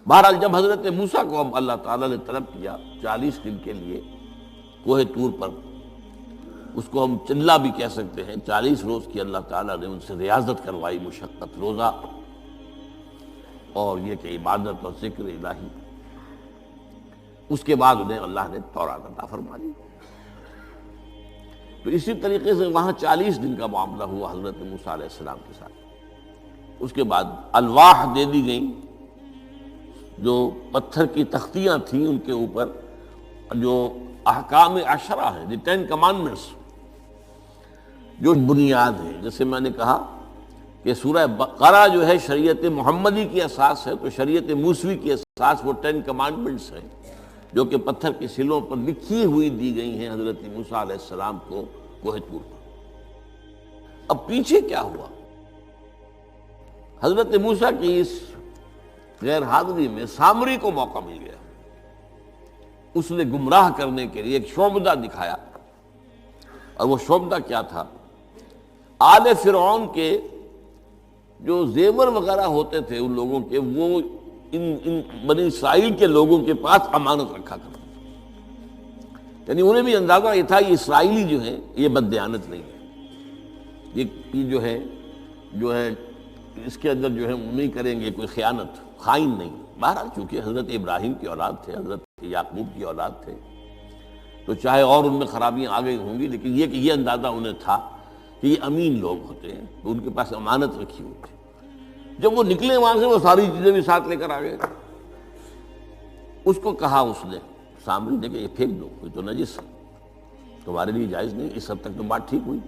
بہرحال جب حضرت موسیٰ کو اب اللہ تعالیٰ نے طلب کیا 40 دن کے لیے کوہ طور پر، اس کو ہم چلا بھی کہہ سکتے ہیں، 40 روز کی اللہ تعالیٰ نے ان سے ریاضت کروائی، مشقت، روزہ اور یہ کہ عبادت اور ذکر الہی، اس کے بعد انہیں اللہ نے تورات عطا فرما دی۔ تو اسی طریقے سے وہاں 40 دن کا معاملہ ہوا حضرت موسیٰ علیہ السلام کے ساتھ۔ اس کے بعد الواح دے دی گئیں، جو پتھر کی تختیاں تھیں، ان کے اوپر جو احکام عشرہ ہیں، دی 10 کمانڈمنٹس، جو بنیاد ہے۔ جیسے میں نے کہا کہ سورہ بقرہ جو ہے شریعت محمدی کی اساس ہے، تو شریعت موسوی کی اساس وہ 10 کمانڈمنٹس ہیں، جو کہ پتھر کی سلوں پر لکھی ہوئی دی گئی ہیں حضرت موسیٰ علیہ السلام کو کوہ طور پر۔ اب پیچھے کیا ہوا؟ حضرت موسیٰ کی اس غیر حاضری میں سامری کو موقع مل گیا، اس نے گمراہ کرنے کے لیے ایک شعبدہ دکھایا، اور وہ شعبدہ کیا تھا؟ آل فرعون کے جو زیور وغیرہ ہوتے تھے ان لوگوں کے، وہ ان بنی اسرائیل کے لوگوں کے پاس امانت رکھا کرتے تھے، یعنی انہیں بھی اندازہ یہ تھا یہ اسرائیلی جو ہیں یہ بددیانت نہیں ہے، یہ جو ہے اس کے اندر جو ہے نہیں کریں گے کوئی خیانت، خائن نہیں۔ بہرحال چونکہ حضرت ابراہیم کی اولاد تھے، حضرت یعقوب کی اولاد تھے، تو چاہے اور ان میں خرابیاں آ گئی ہوں گی، لیکن یہ کہ یہ اندازہ انہیں تھا کہ یہ امین لوگ ہوتے ہیں، تو ان کے پاس امانت رکھی ہوئی تھی۔ جب وہ نکلے وہاں سے، وہ ساری چیزیں بھی ساتھ لے کر آ گئے۔ اس کو کہا اس نے، سامری نے، کہ یہ پھینک دو، یہ تو نجس ہے، تمہارے لیے جائز نہیں۔ اس حد تک تو بات ٹھیک ہوئی۔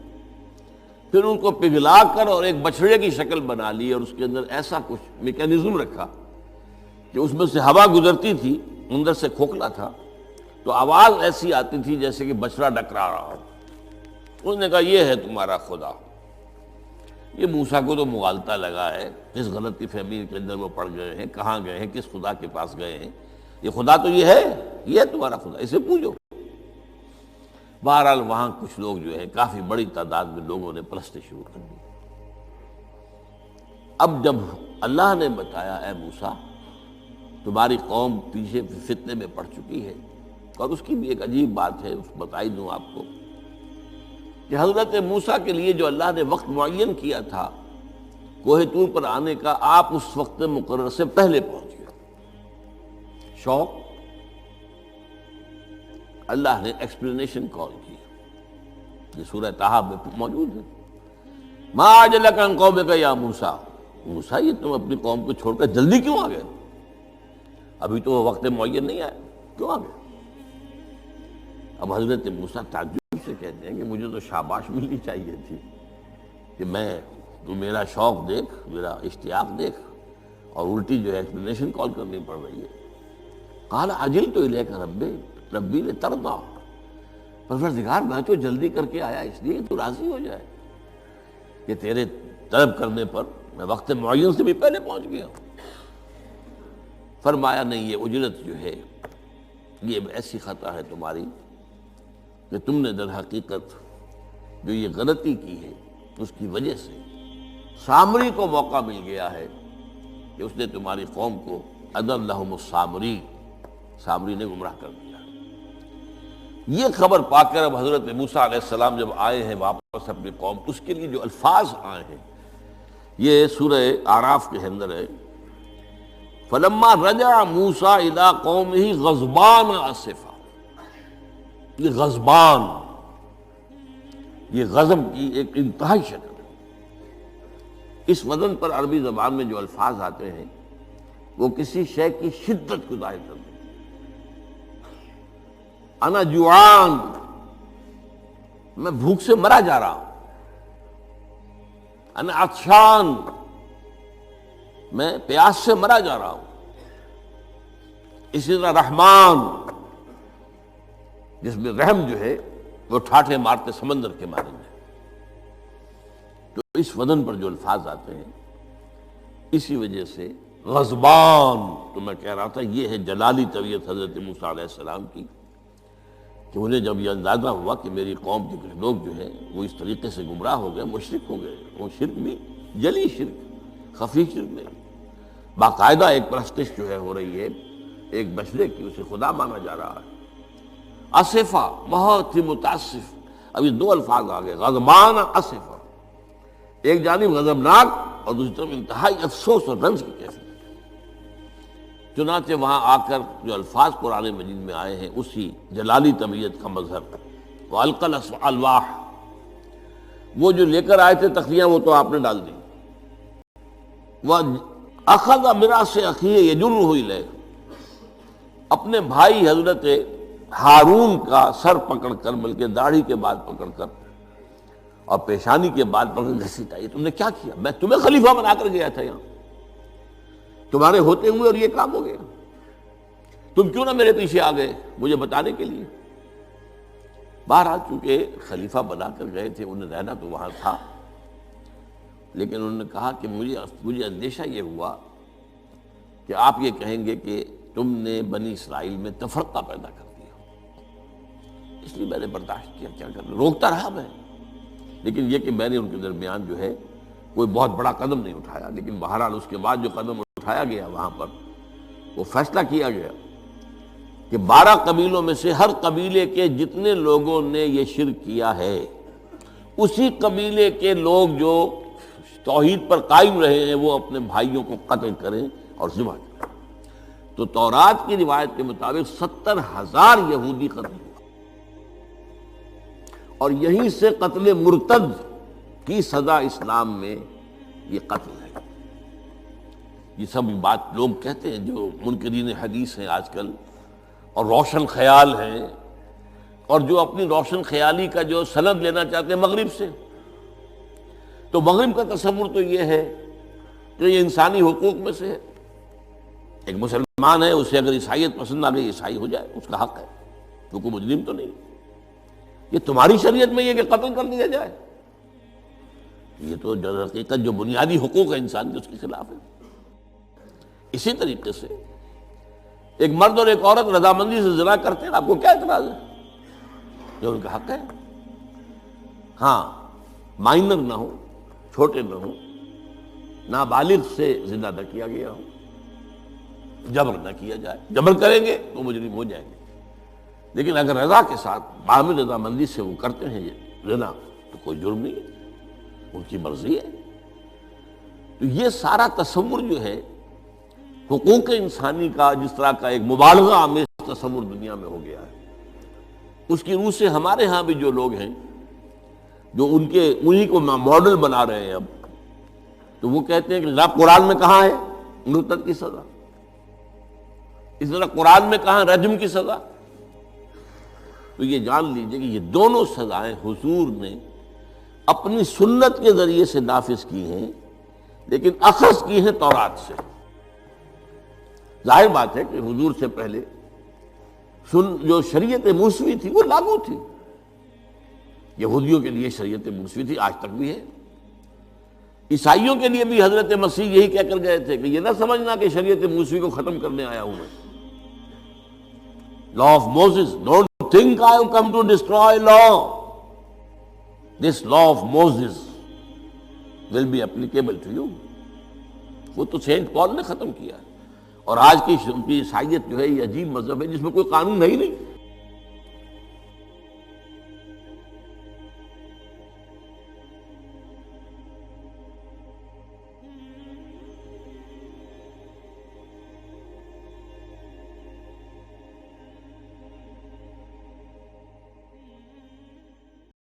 پھر ان کو پگھلا کر اور ایک بچھڑے کی شکل بنا لی، اور اس کے اندر ایسا کچھ میکینزم رکھا کہ اس میں سے ہوا گزرتی تھی، اندر سے کھوکھلا تھا، تو آواز ایسی آتی تھی جیسے کہ بچڑا ڈکرا رہا ہو۔ اس نے کہا یہ ہے تمہارا خدا۔ یہ موسیٰ کو تو مغالطہ لگا ہے، کس غلطی فہمی کے اندر وہ پڑ گئے ہیں، کہاں گئے ہیں، کس خدا کے پاس گئے ہیں، یہ خدا تو یہ ہے تمہارا خدا، اسے پوجو۔ بہرحال وہاں کچھ لوگ جو ہے، کافی بڑی تعداد میں لوگوں نے پرستی شروع کر دی۔ اب جب اللہ نے بتایا اے موسیٰ تمہاری قوم پیچھے فتنے میں پڑ چکی ہے، اور اس کی بھی ایک عجیب بات ہے، اس بتائی دوں آپ کو، کہ حضرت موسیٰ کے لیے جو اللہ نے وقت معین کیا تھا کوہ طور پر آنے کا، آپ اس وقت مقرر سے پہلے پہنچ گئے۔ شوق، اللہ نے ایکسپلینیشن کال کی، یہ سورہ طٰہٰ میں موجود ہے۔ ما اعجلک عن قومک یا موسیٰ، موسیٰ یہ تم اپنی قوم کو چھوڑ کر جلدی کیوں آ گئے؟ ابھی تو وہ وقت معین نہیں آیا، کیوں آ گئے؟ اب حضرت موسیٰ تعجب سے کہتے ہیں کہ مجھے تو شاباش ملنی چاہیے تھی کہ تو میرا شوق دیکھ، میرا اشتیاق دیکھ، اور الٹی جو ہے ایکسپلینیشن کال کرنی پڑ رہی ہے۔ قال عجلت الیک ربی لترضی، پروردگار میں تو جلدی کر کے آیا اس لیے تو راضی ہو جائے کہ تیرے طلب کرنے پر میں وقت معین سے بھی پہلے پہنچ گیا ہوں۔ فرمایا نہیں، یہ اجرت جو ہے یہ ایسی خطا ہے تمہاری کہ تم نے در حقیقت جو یہ غلطی کی ہے اس کی وجہ سے سامری کو موقع مل گیا ہے کہ اس نے تمہاری قوم کو اضل لہم السامری، سامری نے گمراہ کر دیا۔ یہ خبر پا کر اب حضرت موسیٰ علیہ السلام جب آئے ہیں واپس اپنی قوم، اس کے لیے جو الفاظ آئے ہیں یہ سورہ اعراف کے اندر ہے۔ فلما رجع موسیٰ الی قومہ غضبان آسفا، یہ غضبان، یہ غضب کی ایک انتہائی شکل ہے۔ اس وزن پر عربی زبان میں جو الفاظ آتے ہیں وہ کسی شے کی شدت کو ظاہر کرتے ہیں۔ انا جوعان، میں بھوک سے مرا جا رہا ہوں۔ انا عطشان، میں پیاس سے مرا جا رہا ہوں۔ اسی طرح رحمان، جس میں رحم جو ہے وہ ٹھاٹھے مارتے سمندر کے مانند ہے۔ تو اس وزن پر جو الفاظ آتے ہیں اسی وجہ سے غضبان، تو میں کہہ رہا تھا یہ ہے جلالی طبیعت حضرت موسیٰ علیہ السلام کی، کہ انہیں جب یہ اندازہ ہوا کہ میری قوم کے کچھ لوگ جو ہیں وہ اس طریقے سے گمراہ ہو گئے، مشرک ہو گئے، وہ شرک بھی جلی شرک، خفی شرک نہیں، باقاعدہ ایک پرستش جو ہے ہو رہی ہے ایک بشرے کی، اسے خدا مانا جا رہا ہے۔ اسفا، بہت ہی متاسف۔ اب یہ دو الفاظ آ گئے، غضبان اسفا، ایک جانب غضبناک اور دوسری طرف انتہائی افسوس اور رنج کی کیفیت۔ چنانچہ وہاں آ کر جو الفاظ قرآن مجید میں آئے ہیں اسی جلالی طبیعت کا مظہر، وَأَلْقَى الْأَلْوَاحَ، وہ جو لے کر آئے تھے تختیاں وہ تو آپ نے ڈال دی۔ وَأَخَذَ مِرَاسَ أَخِيهِ يَجُرُّهُ إِلَيْهِ، اپنے بھائی حضرت ہارون کا سر پکڑ کر، بلکہ داڑھی کے بال پکڑ کر اور پیشانی کے بال پکڑ کر گھسیٹا، یہ تم نے کیا کیا؟ میں تمہیں خلیفہ بنا کر گیا تھا یہاں، تمہارے ہوتے ہوئے اور یہ کام ہو گیا، تم کیوں نہ میرے پیچھے آ گئے مجھے بتانے کے لیے؟ بہرحال چونکہ خلیفہ بنا کر گئے تھے، انہیں رہنا تو وہاں تھا، لیکن انہوں نے کہا کہ مجھے اندیشہ یہ ہوا کہ آپ یہ کہیں گے کہ تم نے بنی اسرائیل میں تفرقہ پیدا کر دیا، اس لیے میں نے برداشت کیا، کیا کرنا، روکتا رہا میں، لیکن یہ کہ میں نے ان کے درمیان جو ہے کوئی بہت بڑا قدم نہیں اٹھایا۔ لیکن بہرحال اس کے بعد جو قدم اٹھایا گیا وہاں پر وہ فیصلہ کیا گیا کہ 12 قبیلوں میں سے ہر قبیلے کے جتنے لوگوں نے یہ شرک کیا ہے اسی قبیلے کے لوگ جو توحید پر قائم رہے ہیں وہ اپنے بھائیوں کو قتل کریں اور ذبح کریں۔ تو تورات کی روایت کے مطابق 70,000 یہودی قتل ہوا، اور یہیں سے قتل مرتد کی سزا اسلام میں یہ قتل ہے۔ یہ سب بات لوگ کہتے ہیں جو منکرین حدیث ہیں آج کل اور روشن خیال ہیں، اور جو اپنی روشن خیالی کا جو سند لینا چاہتے ہیں مغرب سے، تو مغرب کا تصور تو یہ ہے کہ یہ انسانی حقوق میں سے ہے، ایک مسلمان ہے اسے اگر عیسائیت پسند آ گئی عیسائی ہو جائے، اس کا حق ہے، تو کوئی مجرم تو نہیں۔ یہ تمہاری شریعت میں یہ کہ قتل کر دیا جائے، یہ تو در حقیقت جو بنیادی حقوق ہے انسان کے اس کے خلاف ہے۔ اسی طریقے سے ایک مرد اور ایک عورت رضامندی سے زنا کرتے ہیں، آپ کو کیا اعتراض ہے؟ یہ ان کا حق ہے، ہاں مائنر نہ ہو، چھوٹے نہ ہو، نابالغ سے زنا نہ کیا گیا ہو، جبر نہ کیا جائے، جبر کریں گے تو مجرم ہو جائیں گے، لیکن اگر رضا کے ساتھ باہمی رضامندی سے وہ کرتے ہیں یہ زنا تو کوئی جرم نہیں ہے، ان کی مرضی ہے۔ تو یہ سارا تصور جو ہے حقوق انسانی کا جس طرح کا ایک مبالغہ آمیز تصور دنیا میں ہو گیا ہے، اس کی روح سے ہمارے ہاں بھی جو لوگ ہیں جو انہی کو ماڈل بنا رہے ہیں اب، تو وہ کہتے ہیں کہ جناب قرآن میں کہاں ہے مرتد کی سزا، اس طرح قرآن میں کہاں رجم کی سزا؟ تو یہ جان لیجئے کہ یہ دونوں سزائیں حضور نے اپنی سنت کے ذریعے سے نافذ کی ہیں، لیکن اخذ کی ہیں تورات سے۔ ظاہر بات ہے کہ حضور سے پہلے جو شریعت موسوی تھی وہ لاگو تھی، یہودیوں کے لیے شریعت موسوی تھی، آج تک بھی ہے۔ عیسائیوں کے لیے بھی حضرت مسیح یہی کہہ کر گئے تھے کہ یہ نہ سمجھنا کہ شریعت موسوی کو ختم کرنے آیا ہوں میں، law of Moses, don't think I have come to destroy law, this law of Moses will be applicable to you۔ وہ تو سینٹ پال نے ختم کیا ہے، اور آج کی عیسائیت جو ہے یہ عجیب مذہب ہے جس میں کوئی قانون ہے ہی نہیں،